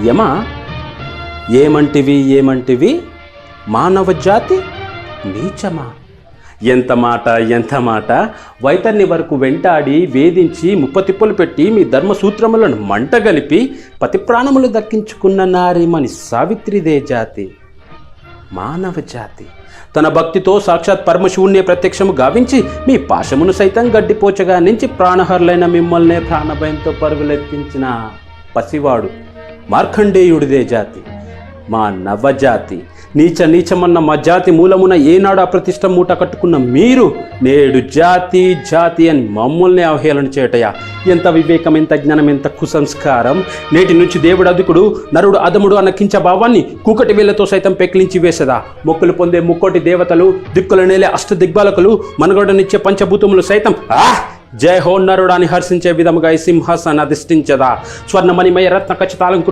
యమా ఏమంటివి మానవ జాతి నీచమా? ఎంత మాట వైతర్ని వరకు వెంటాడి వేధించి ముప్పతిప్పులు పెట్టి మీ ధర్మసూత్రములను మంటగలిపి పతి ప్రాణములు దక్కించుకున్న నారీమణి సావిత్రిదే జాతి మానవ జాతి. తన భక్తితో సాక్షాత్ పరమశివుణ్ణే ప్రత్యక్షము గావించి మీ పాశమును సైతం గడ్డిపోచగా నుంచి ప్రాణహరులైన మిమ్మల్నే ప్రాణభయంతో పరుగులెత్తించిన పసివాడు మార్కండేయుడిదే జాతి మా నవజాతి. నీచమన్న మా జాతి మూలమున ఏనాడు అప్రతిష్ట మూట కట్టుకున్న మీరు నేడు జాతి అని మమ్మల్ని అవహేళన చేయటయా? ఎంత వివేకం, ఎంత జ్ఞానం, ఎంత కుసంస్కారం! నేటి నుంచి దేవుడు అధికుడు, నరుడు అధముడు అన్న కించ భావాన్ని కూకటి వేళ్లతో సైతం పెకిలించి వేసదా? మొక్కులు పొందే ముక్కోటి దేవతలు, దిక్కుల నేలే అష్ట దిగ్బాలకులు, మనగడనిచ్చే పంచభూతములు సైతం జయ హో నరుడాన్ని హర్షించే విధముగా ఈ సింహాసనాన్ని అధిష్ఠించదా? స్వర్ణమణిమయ రత్న ఖచ్చితాలంకు